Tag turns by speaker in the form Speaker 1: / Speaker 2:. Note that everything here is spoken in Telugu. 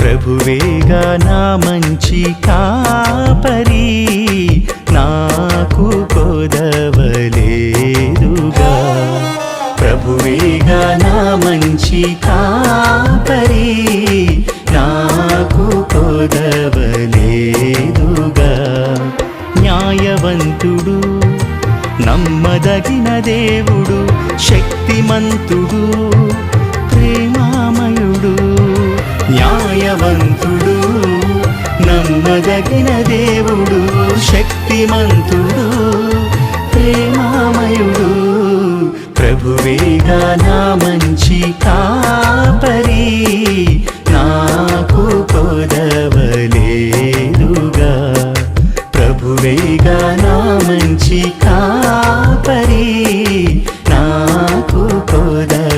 Speaker 1: ప్రభువేగా నా మంచి కాపరి, నాకు కొదవలేదుగా. ప్రభువేగా నా మంచి కాపరి, నాకు కొదవలేదుగా. న్యాయవంతుడు, నమ్మదగిన దేవుడు, శక్తిమంతుడు, ప్రేమామయుడు. న్యాయవంతుడు, నమ్మదగిన దేవుడు, శక్తిమంతుడు, ప్రేమామయుడు. ప్రభువేగా నా